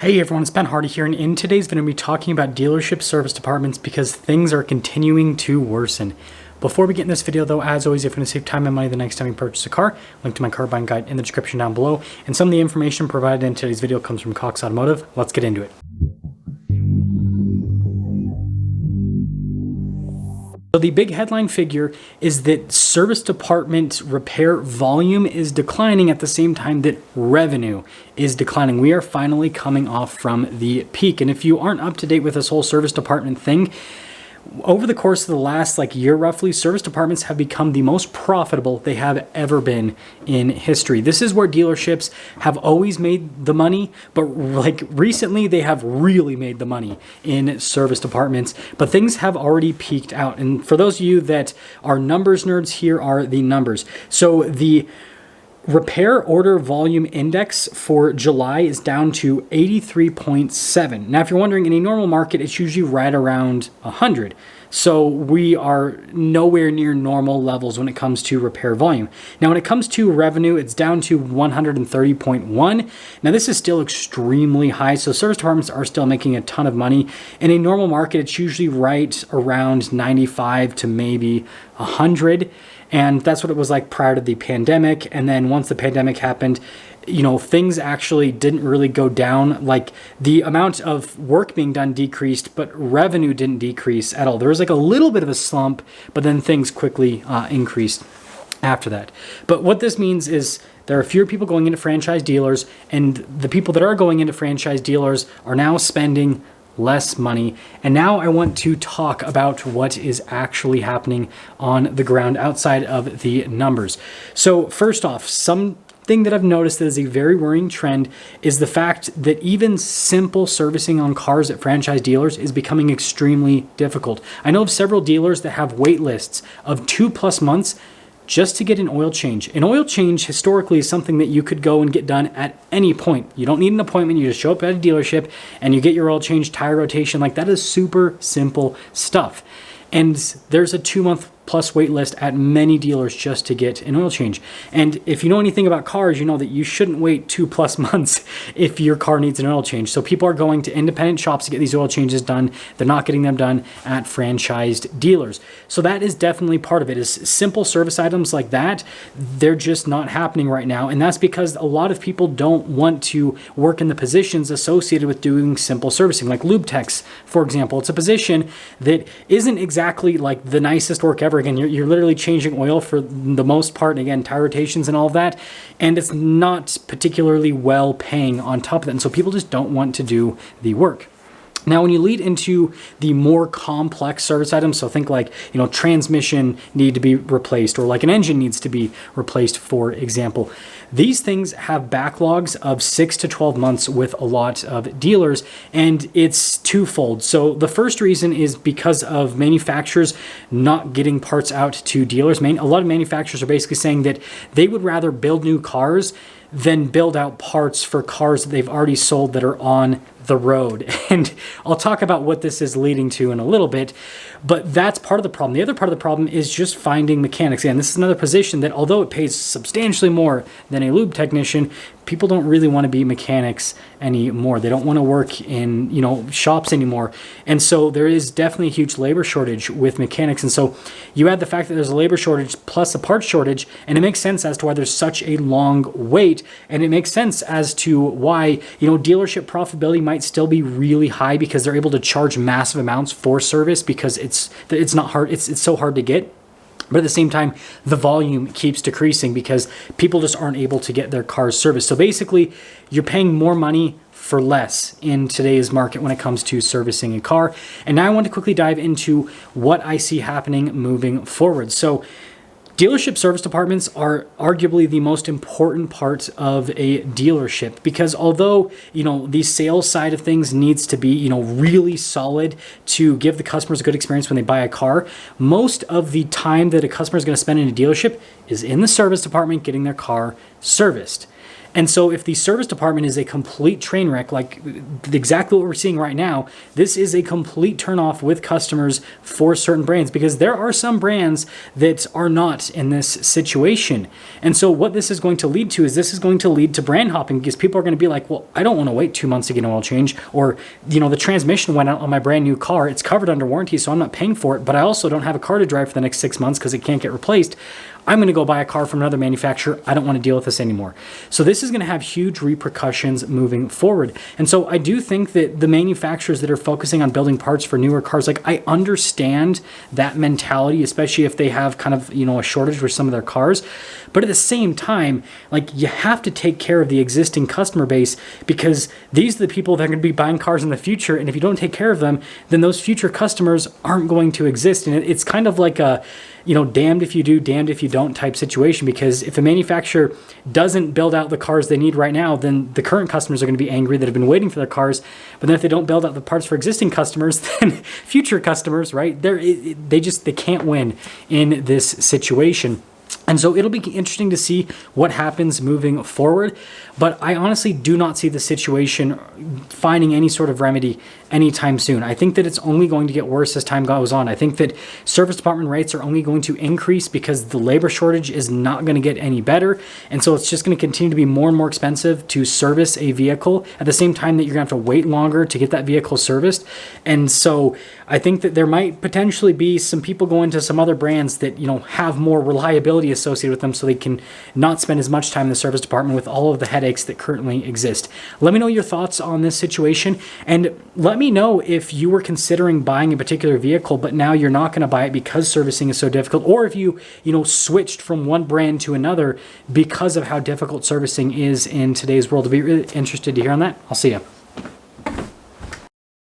Hey everyone, it's Ben Hardy here, and in today's video, I'm going to be talking about dealership service departments because things are continuing to worsen. Before we get in this video though, as always, if you want to save time and money the next time you purchase a car, link to my car buying guide in the description down below, and some of the information provided in today's video comes from Cox Automotive. Let's get into it. So the big headline figure is that service department repair volume is declining at the same time that revenue is declining. We are finally coming off from the peak. And if you aren't up to date with this whole service department thing, over the course of the last year roughly, service departments have become the most profitable they have ever been in history. This is where dealerships have always made the money, but recently they have really made the money in service departments, but things have already peaked out. And for those of you that are numbers nerds, here are the numbers. So the repair order volume index for July is down to 83.7. Now, if you're wondering, in a normal market, it's usually right around 100. So we are nowhere near normal levels when it comes to repair volume. Now, when it comes to revenue, it's down to 130.1. Now, this is still extremely high. So service departments are still making a ton of money. In a normal market, it's usually right around 95 to maybe 100. And that's what it was like prior to the pandemic. And then once the pandemic happened, things actually didn't really go down. Like, the amount of work being done decreased, but revenue didn't decrease at all. There was a little bit of a slump, but then things quickly increased after that. But what this means is there are fewer people going into franchise dealers, and the people that are going into franchise dealers are now spending less money. And now I want to talk about what is actually happening on the ground outside of the numbers. So first off, something that I've noticed that is a very worrying trend is the fact that even simple servicing on cars at franchise dealers is becoming extremely difficult. I know of several dealers that have wait lists of 2+ months just to get an oil change. An oil change historically is something that you could go and get done at any point. You don't need an appointment. You just show up at a dealership and you get your oil change, tire rotation. That is super simple stuff. And there's a 2-month+ wait list at many dealers just to get an oil change. And if you know anything about cars, you know that you shouldn't wait 2+ months if your car needs an oil change. So people are going to independent shops to get these oil changes done. They're not getting them done at franchised dealers. So that is definitely part of it. Is simple service items like that, they're just not happening right now. And that's because a lot of people don't want to work in the positions associated with doing simple servicing, like lube techs, for example. It's a position that isn't exactly the nicest work ever. Again, you're literally changing oil for the most part, and again, tire rotations and all of that, and it's not particularly well paying on top of that, and so people just don't want to do the work. Now, when you lead into the more complex service items, so think transmission need to be replaced, or an engine needs to be replaced, for example. These things have backlogs of 6 to 12 months with a lot of dealers, and it's twofold. So the first reason is because of manufacturers not getting parts out to dealers. A lot of manufacturers are basically saying that they would rather build new cars than build out parts for cars that they've already sold that are on the road. And I'll talk about what this is leading to in a little bit, but that's part of the problem. The other part of the problem is just finding mechanics. And this is another position that, although it pays substantially more than a lube technician, people don't really want to be mechanics anymore. They don't want to work in, shops anymore. And so there is definitely a huge labor shortage with mechanics. And so you add the fact that there's a labor shortage plus a part shortage, and it makes sense as to why there's such a long wait. And it makes sense as to why, dealership profitability might still be really high because they're able to charge massive amounts for service because it's not hard. It's so hard to get. But at the same time, the volume keeps decreasing because people just aren't able to get their cars serviced. So basically, you're paying more money for less in today's market when it comes to servicing a car. And now I want to quickly dive into what I see happening moving forward. So dealership service departments are arguably the most important part of a dealership because although, the sales side of things needs to be, really solid to give the customers a good experience when they buy a car, most of the time that a customer is going to spend in a dealership is in the service department getting their car serviced. And so if the service department is a complete train wreck, like exactly what we're seeing right now, this is a complete turnoff with customers for certain brands, because there are some brands that are not in this situation. And so what this is going to lead to is this is going to lead to brand hopping, because people are going to be like, well, I don't want to wait 2 months to get an oil change, or, the transmission went out on my brand new car. It's covered under warranty, so I'm not paying for it, but I also don't have a car to drive for the next 6 months because it can't get replaced. I'm going to go buy a car from another manufacturer. I don't want to deal with this anymore. So this is going to have huge repercussions moving forward. And so I do think that the manufacturers that are focusing on building parts for newer cars, like, I understand that mentality, especially if they have kind of, a shortage with some of their cars. But at the same time, like, you have to take care of the existing customer base, because these are the people that are going to be buying cars in the future. And if you don't take care of them, then those future customers aren't going to exist. And it's kind of like a, damned if you do, damned if you don't type situation, because if a manufacturer doesn't build out the cars they need right now, then the current customers are going to be angry that have been waiting for their cars. But then if they don't build out the parts for existing customers, then future customers, right, they can't win in this situation. And so it'll be interesting to see what happens moving forward. But I honestly do not see the situation finding any sort of remedy anytime soon. I think that it's only going to get worse as time goes on. I think that service department rates are only going to increase because the labor shortage is not going to get any better. And so it's just going to continue to be more and more expensive to service a vehicle at the same time that you're going to have to wait longer to get that vehicle serviced. And so I think that there might potentially be some people going to some other brands that, have more reliability associated with them, so they can not spend as much time in the service department with all of the headaches that currently exist. Let me know your thoughts on this situation, and let me know if you were considering buying a particular vehicle, but now you're not going to buy it because servicing is so difficult, or if you switched from one brand to another because of how difficult servicing is in today's world. I'd be really interested to hear on that. I'll see you.